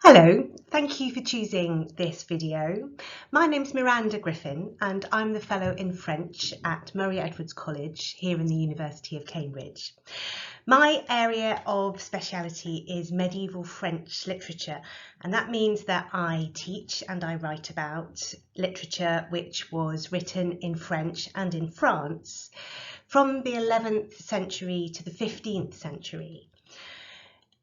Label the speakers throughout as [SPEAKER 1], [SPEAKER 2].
[SPEAKER 1] Hello, thank you for choosing this video. My name's Miranda Griffin and I'm the Fellow in French at Murray Edwards College here in the University of Cambridge. My area of speciality is medieval French literature, and that means that I teach and I write about literature which was written in French and in France from the 11th century to the 15th century.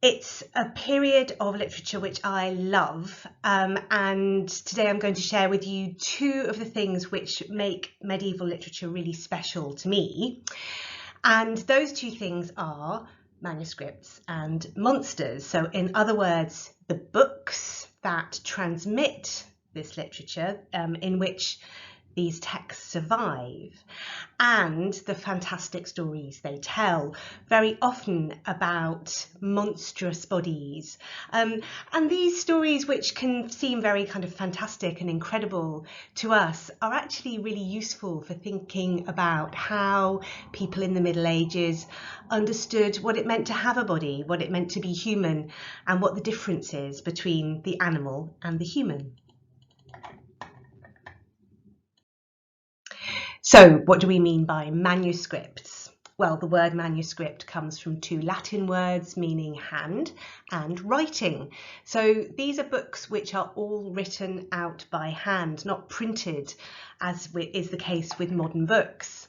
[SPEAKER 1] It's a period of literature which I love, and today I'm going to share with you two of the things which make medieval literature really special to me. And those two things are manuscripts and monsters. So in other words, the books that transmit this literature, in which these texts survive, and the fantastic stories they tell, very often about monstrous bodies. And these stories, which can seem very kind of fantastic and incredible to us, are actually really useful for thinking about how people in the Middle Ages understood what it meant to have a body, what it meant to be human, and what the difference is between the animal and the human. So what do we mean by manuscripts? Well, the word manuscript comes from two Latin words meaning hand and writing. So these are books which are all written out by hand, not printed, as is the case with modern books.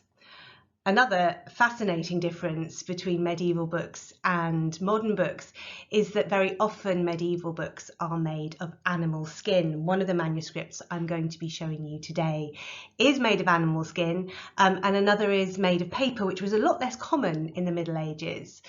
[SPEAKER 1] Another fascinating difference between medieval books and modern books is that very often medieval books are made of animal skin. One of the manuscripts I'm going to be showing you today is made of animal skin, and another is made of paper, which was a lot less common in the Middle Ages.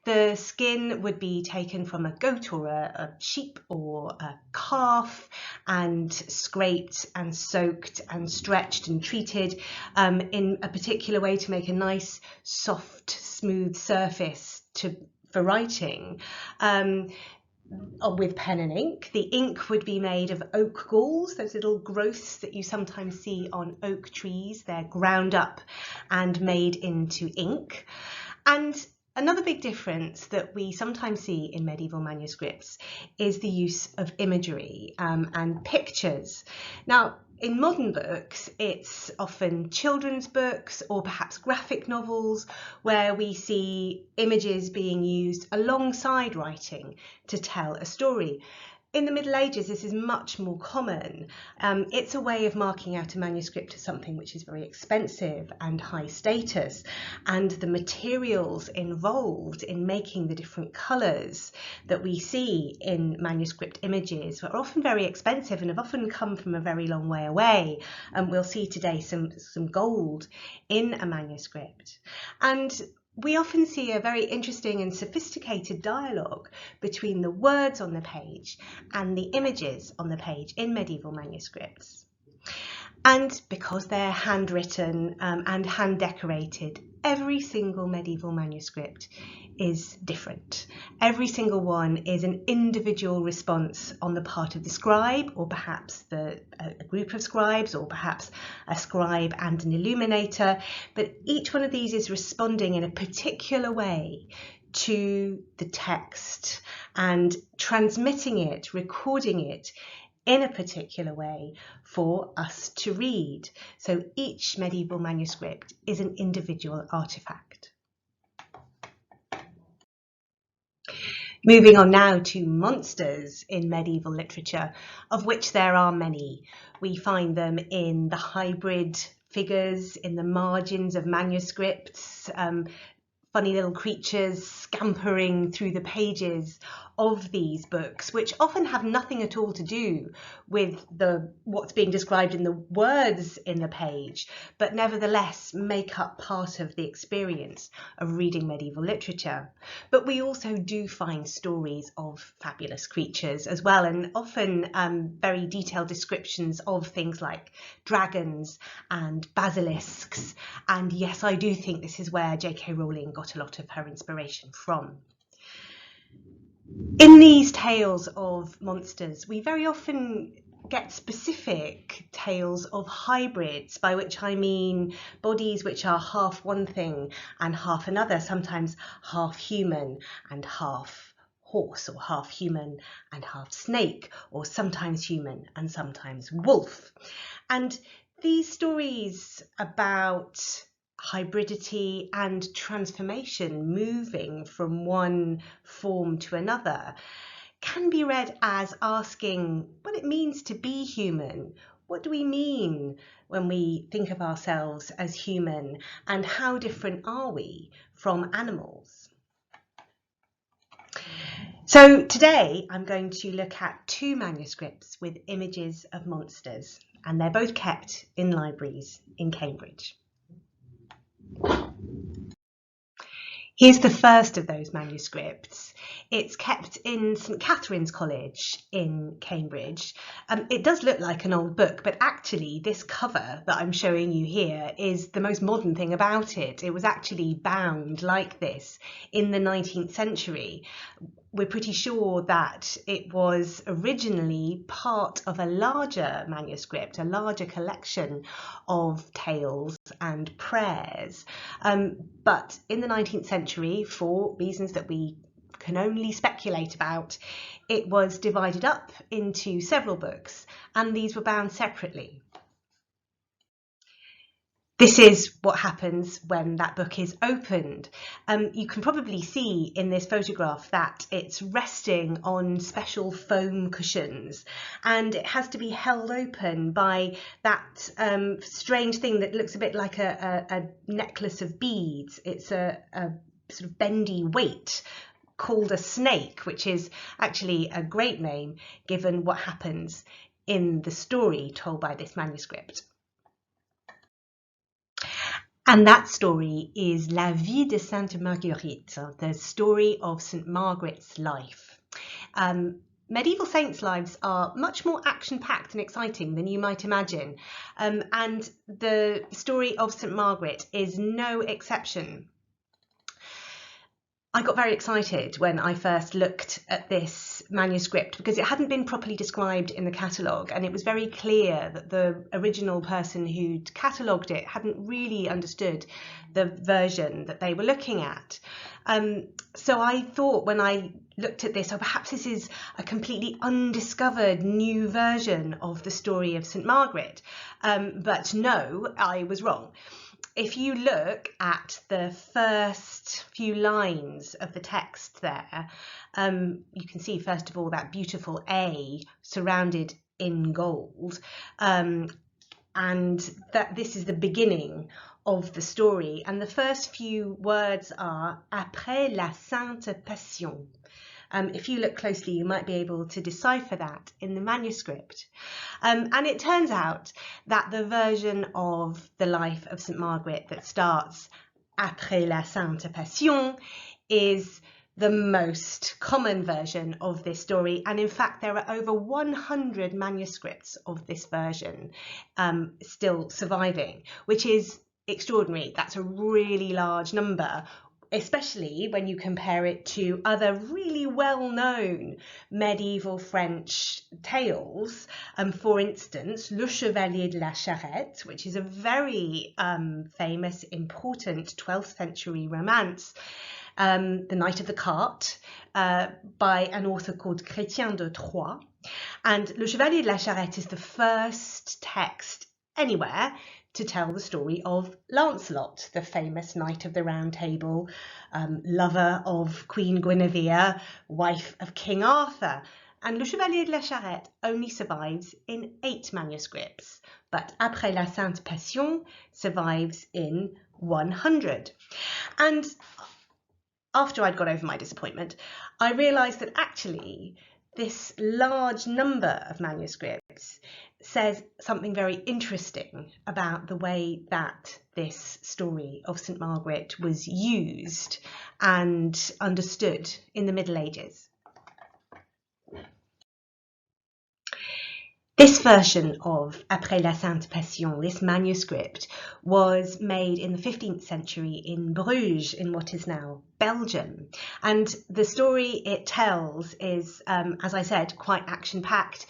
[SPEAKER 1] The skin would be taken from a goat or a sheep or a calf and scraped and soaked and stretched and treated in a particular way to make a nice, soft, smooth surface for writing. With pen and ink. The ink would be made of oak galls, those little growths that you sometimes see on oak trees. They're ground up and made into ink. And another big difference that we sometimes see in medieval manuscripts is the use of imagery and pictures. Now, in modern books, it's often children's books or perhaps graphic novels where we see images being used alongside writing to tell a story. In the Middle Ages, this is much more common. It's a way of marking out a manuscript as something which is very expensive and high status, and the materials involved in making the different colours that we see in manuscript images are often very expensive and have often come from a very long way away. And we'll see today some gold in a manuscript. And we often see a very interesting and sophisticated dialogue between the words on the page and the images on the page in medieval manuscripts. And because they're handwritten and hand decorated, every single medieval manuscript is different. Every single one is an individual response on the part of the scribe, or perhaps a group of scribes, or perhaps a scribe and an illuminator. But each one of these is responding in a particular way to the text and transmitting it, recording it in a particular way for us to read. So each medieval manuscript is an individual artifact. Moving on now to monsters in medieval literature, of which there are many. We find them in the hybrid figures, in the margins of manuscripts, funny little creatures scampering through the pages of these books, which often have nothing at all to do with what's being described in the words in the page, but nevertheless make up part of the experience of reading medieval literature. But we also do find stories of fabulous creatures as well, and often very detailed descriptions of things like dragons and basilisks. And yes, I do think this is where J.K. Rowling got a lot of her inspiration from. In these tales of monsters, we very often get specific tales of hybrids, by which I mean bodies which are half one thing and half another, sometimes half human and half horse, or half human and half snake, or sometimes human and sometimes wolf. And these stories about hybridity and transformation, moving from one form to another, can be read as asking what it means to be human. What do we mean when we think of ourselves as human, and how different are we from animals? So today I'm going to look at two manuscripts with images of monsters, and they're both kept in libraries in Cambridge. Here's the first of those manuscripts. It's kept in St Catherine's College in Cambridge. It does look like an old book, but actually this cover that I'm showing you here is the most modern thing about it. It was actually bound like this in the 19th century. We're pretty sure that it was originally part of a larger manuscript, a larger collection of tales and prayers. But in the 19th century, for reasons that we can only speculate about, it was divided up into several books, and these were bound separately. This is what happens when that book is opened. You can probably see in this photograph that it's resting on special foam cushions, and it has to be held open by that strange thing that looks a bit like a necklace of beads. It's a sort of bendy weight called a snake, which is actually a great name given what happens in the story told by this manuscript. And that story is La vie de Sainte Marguerite, the story of St Margaret's life. Medieval saints' lives are much more action-packed and exciting than you might imagine, and the story of St Margaret is no exception. I got very excited when I first looked at this manuscript because it hadn't been properly described in the catalogue, and it was very clear that the original person who'd catalogued it hadn't really understood the version that they were looking at. So I thought when I looked at this, perhaps this is a completely undiscovered new version of the story of St Margaret. But no, I was wrong. If you look at the first few lines of the text there, you can see first of all that beautiful A surrounded in gold, and that this is the beginning of the story. And the first few words are après la sainte passion. If you look closely, you might be able to decipher that in the manuscript. And it turns out that the version of the life of St Margaret that starts après la sainte passion is the most common version of this story. And in fact, there are over 100 manuscripts of this version still surviving, which is extraordinary. That's a really large number, especially when you compare it to other really well-known medieval French tales. For instance, Le Chevalier de la Charrette, which is a very famous, important 12th century romance, The Knight of the Cart, by an author called Chrétien de Troyes. And Le Chevalier de la Charrette is the first text anywhere to tell the story of Lancelot, the famous Knight of the Round Table, lover of Queen Guinevere, wife of King Arthur. And Le Chevalier de la Charrette only survives in 8 manuscripts, but Après la Sainte Passion survives in 100. And after I'd got over my disappointment, I realised that actually this large number of manuscripts says something very interesting about the way that this story of St Margaret was used and understood in the Middle Ages. This version of Après la Sainte Passion, this manuscript, was made in the 15th century in Bruges, in what is now Belgium. And the story it tells is, as I said, quite action-packed.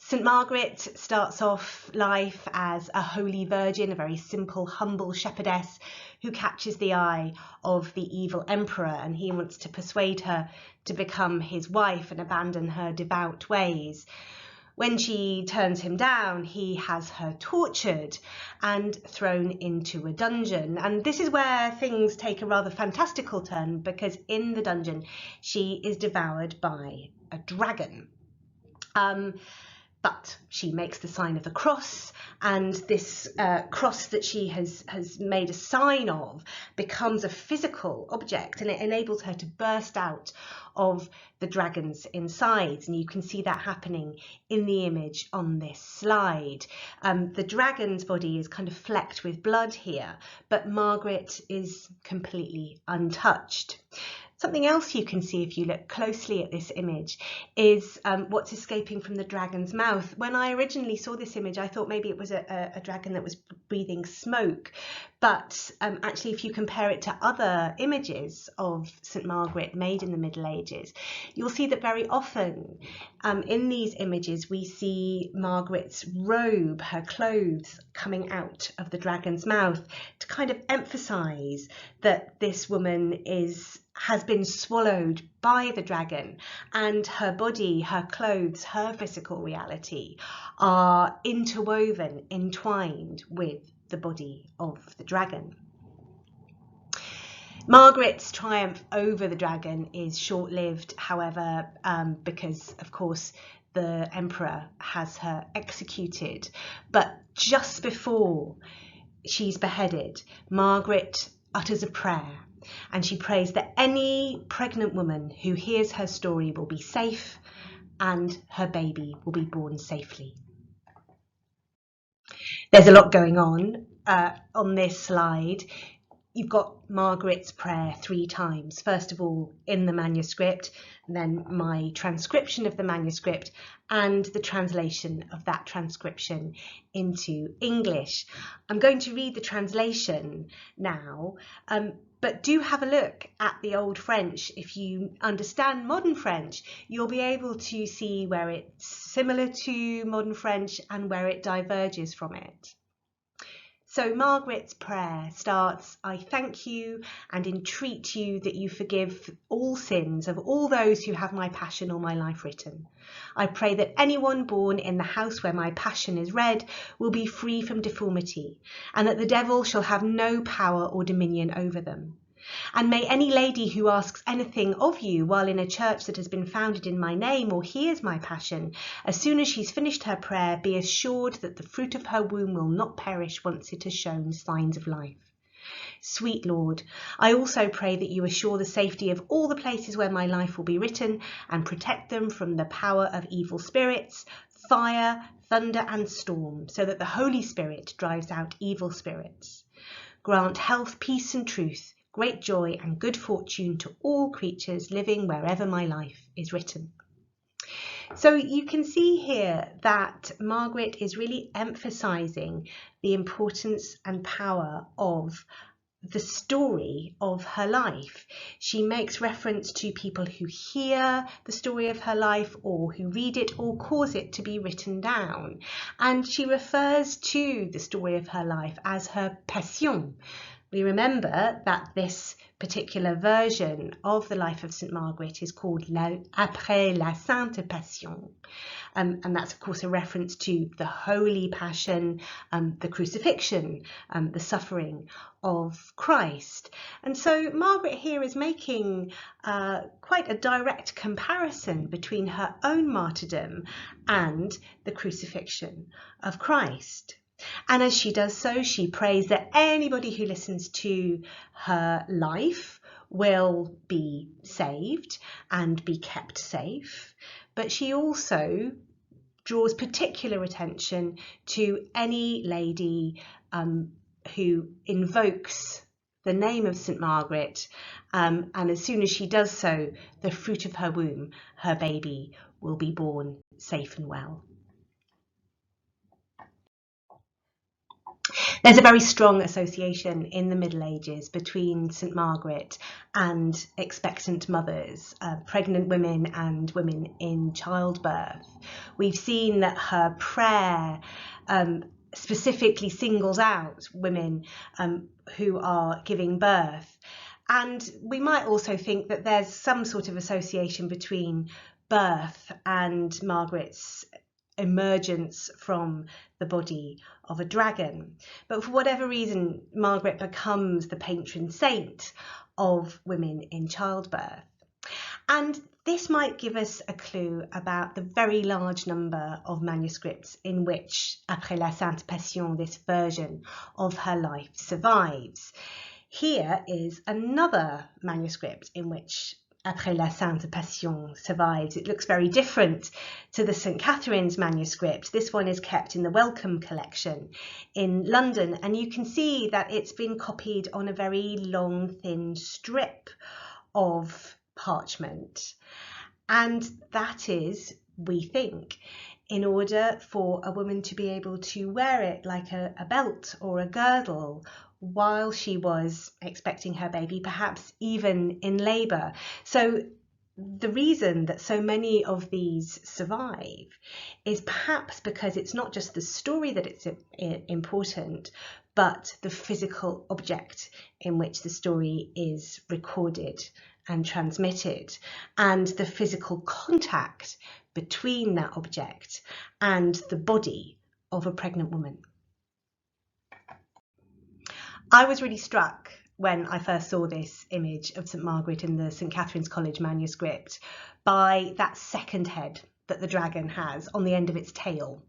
[SPEAKER 1] St. Margaret starts off life as a holy virgin, a very simple, humble shepherdess who catches the eye of the evil emperor, and he wants to persuade her to become his wife and abandon her devout ways. When she turns him down, he has her tortured and thrown into a dungeon. And this is where things take a rather fantastical turn, because in the dungeon she is devoured by a dragon. But she makes the sign of the cross, and this cross that she has made a sign of becomes a physical object, and it enables her to burst out of the dragon's insides. And you can see that happening in the image on this slide. The dragon's body is kind of flecked with blood here, but Margaret is completely untouched. Something else you can see if you look closely at this image is what's escaping from the dragon's mouth. When I originally saw this image, I thought maybe it was a dragon that was breathing smoke. But actually, if you compare it to other images of St. Margaret made in the Middle Ages, you'll see that very often in these images we see Margaret's robe, her clothes, coming out of the dragon's mouth to kind of emphasize that this woman has been swallowed by the dragon, and her body, her clothes, her physical reality are interwoven, entwined with the body of the dragon. Margaret's triumph over the dragon is short-lived, however, because of course the emperor has her executed. But just before she's beheaded, Margaret utters a prayer, and she prays that any pregnant woman who hears her story will be safe and her baby will be born safely. There's a lot going on this slide. You've got Margaret's Prayer 3 times. First of all, in the manuscript, and then my transcription of the manuscript and the translation of that transcription into English. I'm going to read the translation now, but do have a look at the Old French. If you understand modern French, you'll be able to see where it's similar to modern French and where it diverges from it. So Margaret's prayer starts, "I thank you and entreat you that you forgive all sins of all those who have my passion or my life written. I pray that anyone born in the house where my passion is read will be free from deformity, and that the devil shall have no power or dominion over them. And may any lady who asks anything of you while in a church that has been founded in my name or hears my passion, as soon as she's finished her prayer, be assured that the fruit of her womb will not perish once it has shown signs of life. Sweet Lord, I also pray that you assure the safety of all the places where my life will be written and protect them from the power of evil spirits, fire, thunder and storm, so that the Holy Spirit drives out evil spirits. Grant health, peace and truth, great joy and good fortune to all creatures living wherever my life is written." So you can see here that Margaret is really emphasizing the importance and power of the story of her life. She makes reference to people who hear the story of her life or who read it or cause it to be written down. And she refers to the story of her life as her passion. We remember that this particular version of the life of St. Margaret is called Après la Sainte Passion. And that's, of course, a reference to the Holy Passion, the crucifixion, the suffering of Christ. And so Margaret here is making quite a direct comparison between her own martyrdom and the crucifixion of Christ. And as she does so, she prays that anybody who listens to her life will be saved and be kept safe. But she also draws particular attention to any lady who invokes the name of St. Margaret, and as soon as she does so, the fruit of her womb, her baby, will be born safe and well. There's a very strong association in the Middle Ages between St Margaret and expectant mothers, pregnant women and women in childbirth. We've seen that her prayer specifically singles out women who are giving birth. And we might also think that there's some sort of association between birth and Margaret's emergence from the body of a dragon. But for whatever reason, Margaret becomes the patron saint of women in childbirth. And this might give us a clue about the very large number of manuscripts in which Après la Sainte Passion, this version of her life, survives. Here is another manuscript in which Après la Sainte Passion survives. It looks very different to the St Catherine's manuscript. This one is kept in the Wellcome collection in London, and you can see that it's been copied on a very long, thin strip of parchment. And that is, we think, in order for a woman to be able to wear it like a belt or a girdle while she was expecting her baby, perhaps even in labour. So the reason that so many of these survive is perhaps because it's not just the story that it's important, but the physical object in which the story is recorded and transmitted, and the physical contact between that object and the body of a pregnant woman. I was really struck when I first saw this image of St Margaret in the St Catherine's College manuscript by that second head that the dragon has on the end of its tail.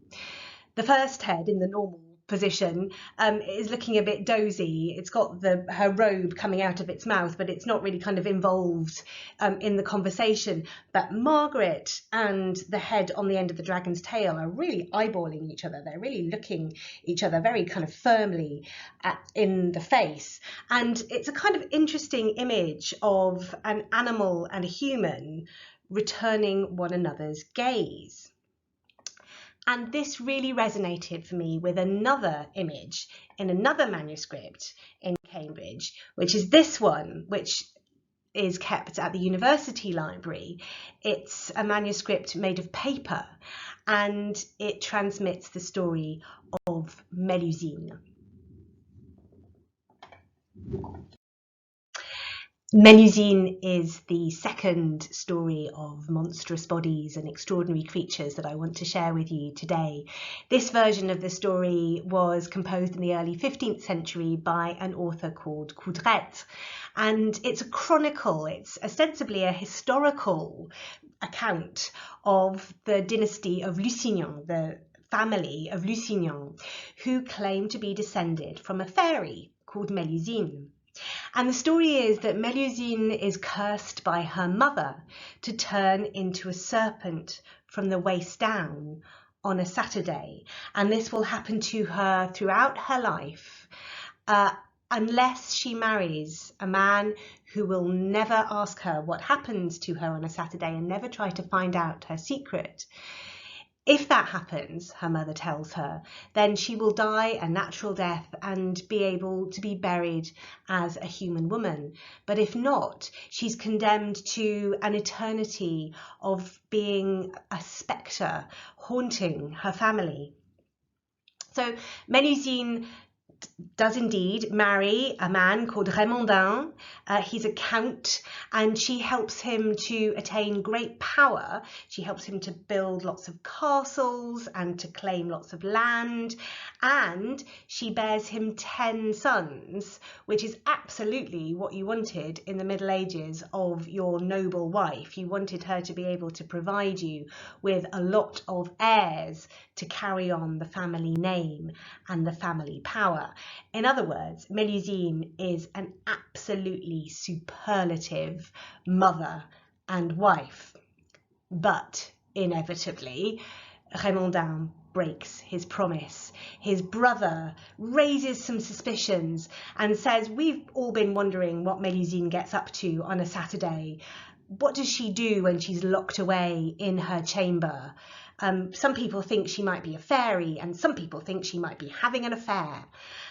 [SPEAKER 1] The first head in the normal position is looking a bit dozy. It's got her robe coming out of its mouth, but it's not really kind of involved in the conversation. But Margaret and the head on the end of the dragon's tail are really eyeballing each other. They're really looking each other very kind of firmly in the face. And it's a kind of interesting image of an animal and a human returning one another's gaze. And this really resonated for me with another image in another manuscript in Cambridge, which is this one, which is kept at the University Library. It's a manuscript made of paper, and it transmits the story of Mélusine. Mélusine is the second story of monstrous bodies and extraordinary creatures that I want to share with you today. This version of the story was composed in the early 15th century by an author called Coudrette, and it's a chronicle, it's ostensibly a historical account of the dynasty of Lusignan, the family of Lusignan, who claim to be descended from a fairy called Mélusine. And the story is that Mélusine is cursed by her mother to turn into a serpent from the waist down on a Saturday. And this will happen to her throughout her life, unless she marries a man who will never ask her what happened to her on a Saturday and never try to find out her secret. If that happens, her mother tells her, then she will die a natural death and be able to be buried as a human woman. But if not, she's condemned to an eternity of being a spectre haunting her family. So Mélusine does indeed marry a man called Raymondin. He's a count, and she helps him to attain great power. She helps him to build lots of castles and to claim lots of land, and she bears him 10 sons, which is absolutely what you wanted in the Middle Ages of your noble wife. You wanted her to be able to provide you with a lot of heirs to carry on the family name and the family power. In other words, Mélusine is an absolutely superlative mother and wife. But inevitably, Raymondin breaks his promise. His brother raises some suspicions and says, "We've all been wondering what Mélusine gets up to on a Saturday. what does she do when she's locked away in her chamber? Some people think she might be a fairy, and some people think she might be having an affair.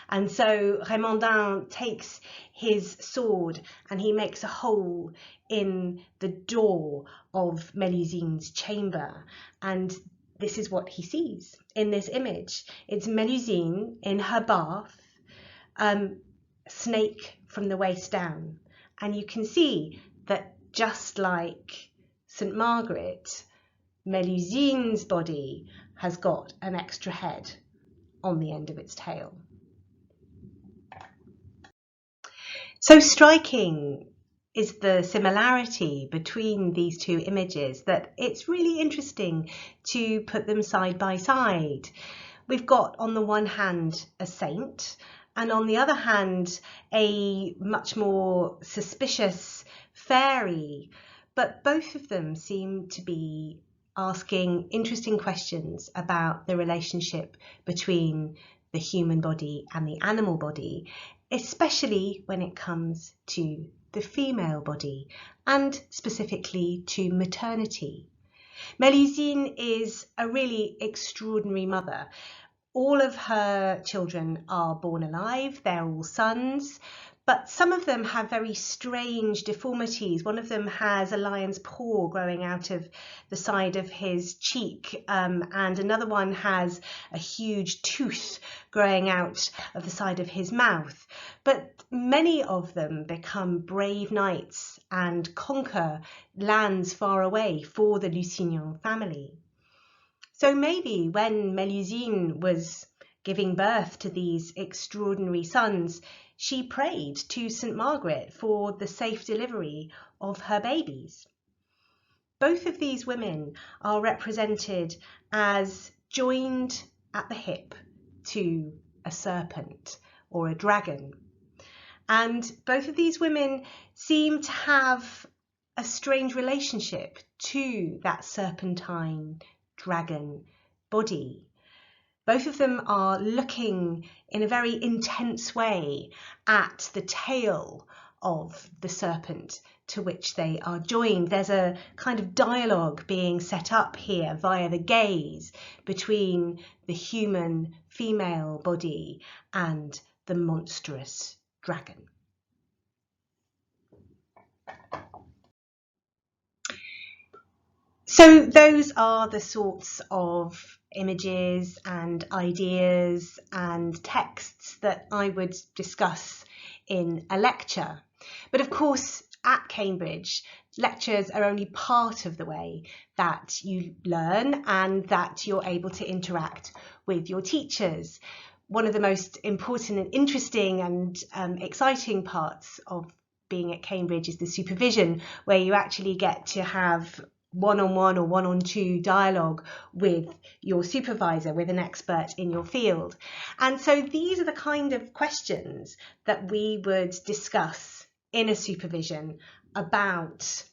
[SPEAKER 1] And so Raymondin takes his sword and he makes a hole in the door of Melusine's chamber. And this is what he sees in this image. It's Melusine in her bath, snake from the waist down. And you can see that just like St. Margaret, Melusine's body has got an extra head on the end of its tail. So striking is the similarity between these two images that it's really interesting to put them side by side. We've got on the one hand a saint, and on the other hand a much more suspicious fairy, but both of them seem to be asking interesting questions about the relationship between the human body and the animal body, especially when it comes to the female body and specifically to maternity. Melusine is a really extraordinary mother. All of her children are born alive, they're all sons, but some of them have very strange deformities. One of them has a lion's paw growing out of the side of his cheek, and another one has a huge tooth growing out of the side of his mouth. But many of them become brave knights and conquer lands far away for the Lusignan family. So maybe when Melusine was giving birth to these extraordinary sons, she prayed to St. Margaret for the safe delivery of her babies. Both of these women are represented as joined at the hip to a serpent or a dragon. And both of these women seem to have a strange relationship to that serpentine dragon body. Both of them are looking in a very intense way at the tail of the serpent to which they are joined. There's a kind of dialogue being set up here via the gaze between the human female body and the monstrous dragon. So those are the sorts of images and ideas and texts that I would discuss in a lecture. But of course, at Cambridge, lectures are only part of the way that you learn and that you're able to interact with your teachers. One of the most important and interesting and exciting parts of being at Cambridge is the supervision, where you actually get to have one-on-one or one-on-two dialogue with your supervisor, with an expert in your field. And so these are the kind of questions that we would discuss in a supervision about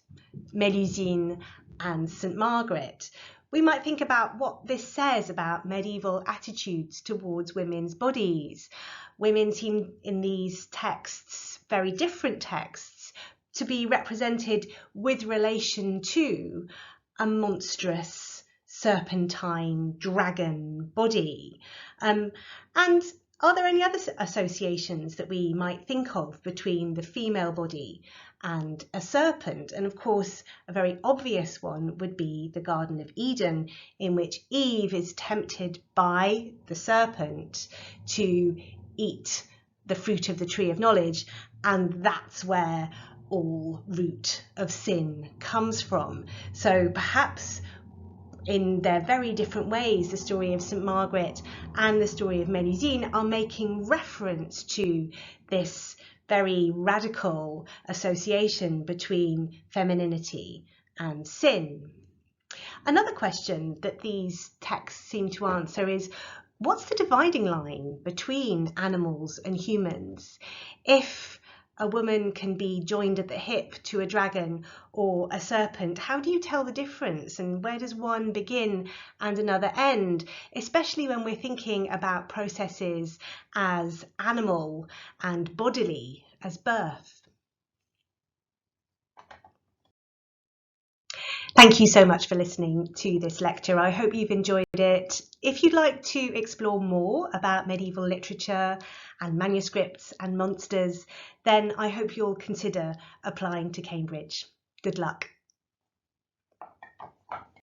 [SPEAKER 1] Melusine and St. Margaret. We might think about what this says about medieval attitudes towards women's bodies. Women seem in these texts, very different texts, to be represented with relation to a monstrous serpentine dragon body. And are there any other associations that we might think of between the female body and a serpent? And of course, a very obvious one would be the Garden of Eden, in which Eve is tempted by the serpent to eat the fruit of the tree of knowledge, and that's where all root of sin comes from. So perhaps in their very different ways, the story of St. Margaret and the story of Melusine are making reference to this very radical association between femininity and sin. Another question that these texts seem to answer is, what's the dividing line between animals and humans? If a woman can be joined at the hip to a dragon or a serpent, how do you tell the difference, and where does one begin and another end, especially when we're thinking about processes as animal and bodily as birth? Thank you so much for listening to this lecture. I hope you've enjoyed it. If you'd like to explore more about medieval literature and manuscripts and monsters, then I hope you'll consider applying to Cambridge. Good luck.